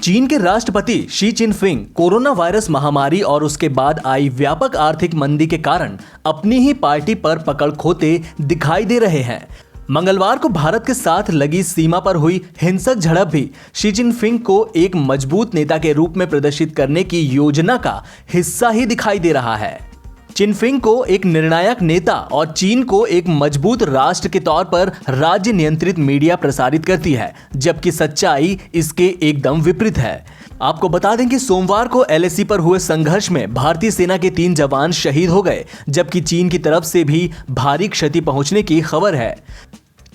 चीन के राष्ट्रपति शी चिनफिंग कोरोना वायरस महामारी और उसके बाद आई व्यापक आर्थिक मंदी के कारण अपनी ही पार्टी पर पकड़ खोते दिखाई दे रहे हैं। मंगलवार को भारत के साथ लगी सीमा पर हुई हिंसक झड़प भी शी चिनफिंग को एक मजबूत नेता के रूप में प्रदर्शित करने की योजना का हिस्सा ही दिखाई दे रहा है। चिनफिंग को एक निर्णायक नेता और चीन को एक मजबूत राष्ट्र के तौर पर राज्य नियंत्रित मीडिया प्रसारित करती है, जबकि सच्चाई इसके एकदम विपरीत है। आपको बता दें कि सोमवार को एलएसी पर हुए संघर्ष में भारतीय सेना के 3 जवान शहीद हो गए, जबकि चीन की तरफ से भी भारी क्षति पहुंचने की खबर है।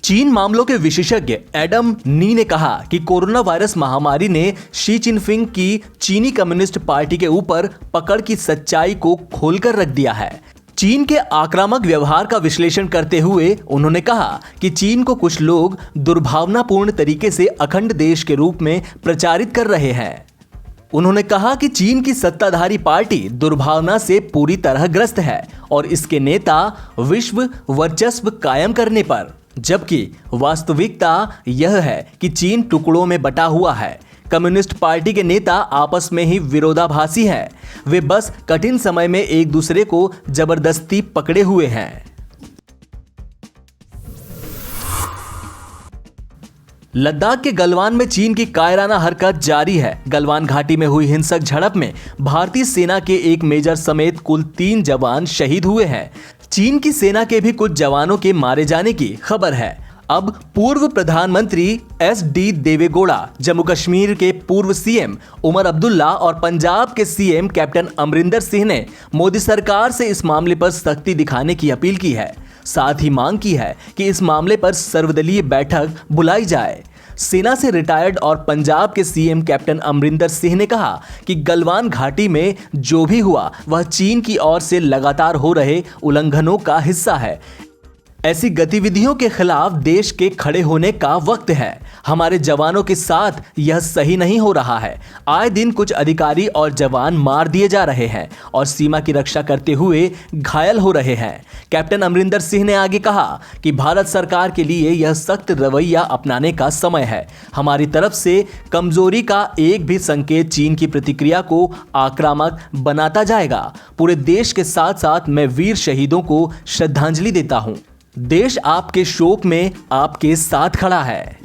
चीन मामलों के विशेषज्ञ एडम नी ने कहा कि कोरोना वायरस महामारी ने शी चिनफिंग की चीनी कम्युनिस्ट पार्टी के ऊपर पकड़ की सच्चाई को खोलकर रख दिया है। चीन के आक्रामक व्यवहार का विश्लेषण करते हुए उन्होंने कहा कि चीन को कुछ लोग दुर्भावनापूर्ण तरीके से अखंड देश के रूप में प्रचारित कर रहे हैं। उन्होंने कहा कि चीन की सत्ताधारी पार्टी दुर्भावना से पूरी तरह ग्रस्त है और इसके नेता विश्व वर्चस्व कायम करने पर, जबकि वास्तविकता यह है कि चीन टुकड़ों में बटा हुआ है। कम्युनिस्ट पार्टी के नेता आपस में ही विरोधाभासी हैं। वे बस कठिन समय में एक दूसरे को जबरदस्ती पकड़े हुए हैं। लद्दाख के गलवान में चीन की कायराना हरकत जारी है। गलवान घाटी में हुई हिंसक झड़प में भारतीय सेना के एक मेजर समेत कुल 3 जवान शहीद हुए हैं। चीन की सेना के भी कुछ जवानों के मारे जाने की खबर है। अब पूर्व प्रधानमंत्री एस.डी. देवेगौड़ा, जम्मू कश्मीर के पूर्व सीएम उमर अब्दुल्ला और पंजाब के सीएम कैप्टन अमरिंदर सिंह ने मोदी सरकार से इस मामले पर सख्ती दिखाने की अपील की है। साथ ही मांग की है कि इस मामले पर सर्वदलीय बैठक बुलाई जाए। सेना से रिटायर्ड और पंजाब के सीएम कैप्टन अमरिंदर सिंह ने कहा कि गलवान घाटी में जो भी हुआ वह चीन की ओर से लगातार हो रहे उल्लंघनों का हिस्सा है। ऐसी गतिविधियों के खिलाफ देश के खड़े होने का वक्त है। हमारे जवानों के साथ यह सही नहीं हो रहा है। आए दिन कुछ अधिकारी और जवान मार दिए जा रहे हैं और सीमा की रक्षा करते हुए घायल हो रहे हैं। कैप्टन अमरिंदर सिंह ने आगे कहा कि भारत सरकार के लिए यह सख्त रवैया अपनाने का समय है। हमारी तरफ से कमजोरी का एक भी संकेत चीन की प्रतिक्रिया को आक्रामक बनाता जाएगा। पूरे देश के साथ साथ मैं वीर शहीदों को श्रद्धांजलि देता हूं। देश आपके शोक में आपके साथ खड़ा है।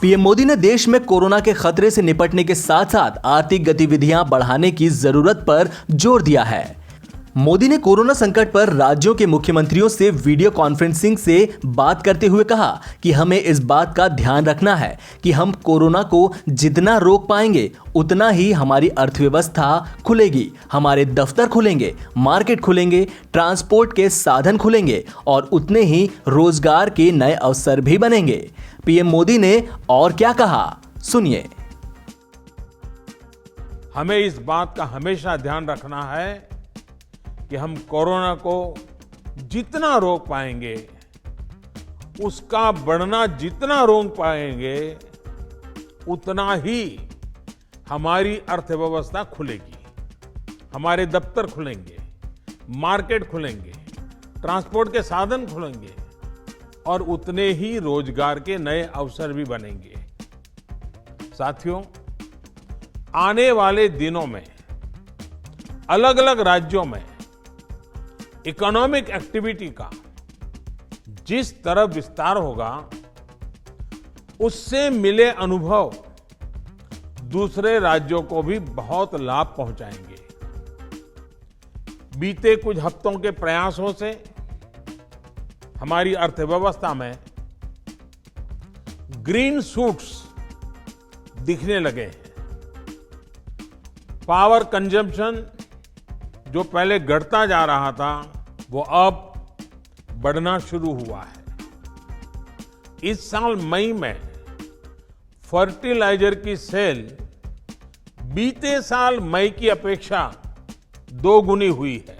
पीएम मोदी ने देश में कोरोना के खतरे से निपटने के साथ साथ आर्थिक गतिविधियां बढ़ाने की जरूरत पर जोर दिया है। मोदी ने कोरोना संकट पर राज्यों के मुख्यमंत्रियों से वीडियो कॉन्फ्रेंसिंग से बात करते हुए कहा कि हमें इस बात का ध्यान रखना है कि हम कोरोना को जितना रोक पाएंगे उतना ही हमारी अर्थव्यवस्था खुलेगी, हमारे दफ्तर खुलेंगे, मार्केट खुलेंगे, ट्रांसपोर्ट के साधन खुलेंगे और उतने ही रोजगार के नए अवसर भी बनेंगे। पीएम मोदी ने और क्या कहा, सुनिए। हमें इस बात का हमेशा ध्यान रखना है कि हम कोरोना को जितना रोक पाएंगे, उसका बढ़ना जितना रोक पाएंगे, उतना ही हमारी अर्थव्यवस्था खुलेगी, हमारे दफ्तर खुलेंगे, मार्केट खुलेंगे, ट्रांसपोर्ट के साधन खुलेंगे और उतने ही रोजगार के नए अवसर भी बनेंगे। साथियों, आने वाले दिनों में अलग अलग राज्यों में इकोनॉमिक एक्टिविटी का जिस तरह विस्तार होगा, उससे मिले अनुभव दूसरे राज्यों को भी बहुत लाभ पहुंचाएंगे। बीते कुछ हफ्तों के प्रयासों से हमारी अर्थव्यवस्था में ग्रीन शूट्स दिखने लगे हैं। पावर कंजम्पशन जो पहले घटता जा रहा था, वो अब बढ़ना शुरू हुआ है। इस साल मई में फर्टिलाइजर की सेल बीते साल मई की अपेक्षा 2 गुनी हुई है।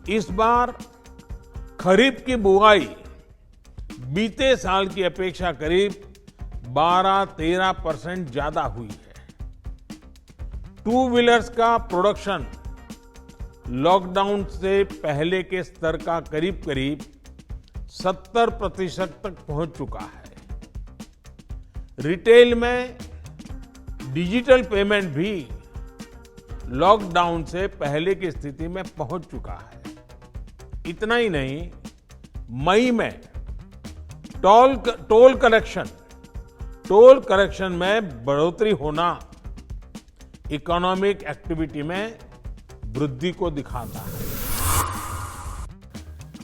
इस बार खरीफ की बुआई बीते साल की अपेक्षा करीब 12-13% ज्यादा हुई है। 2 व्हीलर्स का प्रोडक्शन लॉकडाउन से पहले के स्तर का करीब करीब 70% तक पहुंच चुका है। रिटेल में डिजिटल पेमेंट भी लॉकडाउन से पहले की स्थिति में पहुंच चुका है। इतना ही नहीं, मई में टोल कलेक्शन में बढ़ोतरी होना इकोनॉमिक एक्टिविटी में वृद्धि को दिखाता है।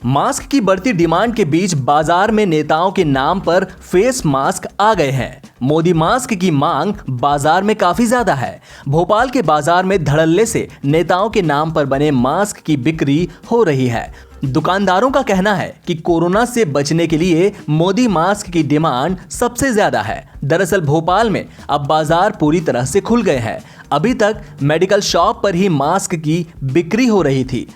मास्क की बढ़ती डिमांड के बीच बाजार में नेताओं के नाम पर फेस मास्क आ गए हैं। मोदी मास्क की मांग बाजार में काफी ज्यादा है। भोपाल के बाजार में धड़ल्ले से नेताओं के नाम पर बने मास्क की बिक्री हो रही है। दुकानदारों का कहना है कि कोरोना से बचने के लिए मोदी मास्क की डिमांड सबसे ज्यादा है। दरअसल भोपाल में अब बाजार पूरी तरह से खुल गए हैं। अभी तक मेडिकल शॉप पर ही मास्क की बिक्री हो रही थी।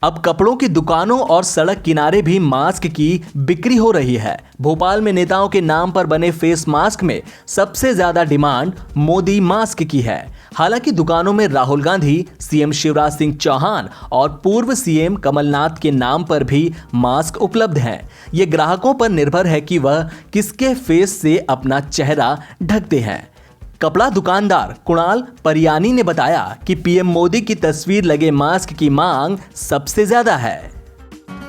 अब कपड़ों की दुकानों और सड़क किनारे भी मास्क की बिक्री हो रही है। भोपाल में नेताओं के नाम पर बने फेस मास्क में सबसे ज्यादा डिमांड मोदी मास्क की है। हालांकि दुकानों में राहुल गांधी, सीएम शिवराज सिंह चौहान और पूर्व सीएम कमलनाथ के नाम पर भी मास्क उपलब्ध हैं। ये ग्राहकों पर निर्भर है कि वह किसके फेस से अपना चेहरा ढकते हैं। कपड़ा दुकानदार कुणाल परियानी ने बताया कि पीएम मोदी की तस्वीर लगे मास्क की मांग सबसे ज्यादा है।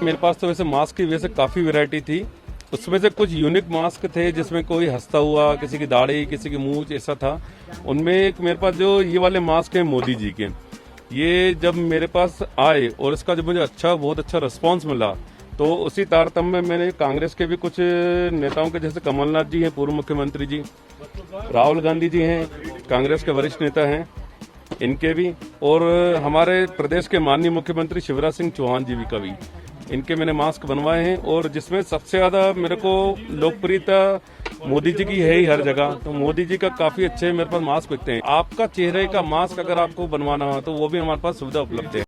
मेरे पास तो वैसे मास्क की वैसे काफी वैरायटी थी। उसमें से कुछ यूनिक मास्क थे जिसमें कोई हंसता हुआ, किसी की दाढ़ी, किसी की मूंछ ऐसा था। उनमें एक मेरे पास जो ये वाले मास्क हैं मोदी जी के, ये जब मेरे पास आए और इसका जब मुझे बहुत अच्छा रिस्पॉन्स मिला, तो उसी तारतम्य में मैंने कांग्रेस के भी कुछ नेताओं के, जैसे कमलनाथ जी हैं पूर्व मुख्यमंत्री जी, राहुल गांधी जी हैं कांग्रेस के वरिष्ठ नेता हैं, इनके भी, और हमारे प्रदेश के माननीय मुख्यमंत्री शिवराज सिंह चौहान जी भी का भी, इनके मैंने मास्क बनवाए हैं। और जिसमें सबसे ज्यादा मेरे को लोकप्रियता मोदी जी की है ही हर जगह, तो मोदी जी का काफी अच्छे मेरे पास मास्क बिकते हैं। आपका चेहरे का मास्क अगर आपको बनवाना हो तो वो भी हमारे पास सुविधा उपलब्ध है।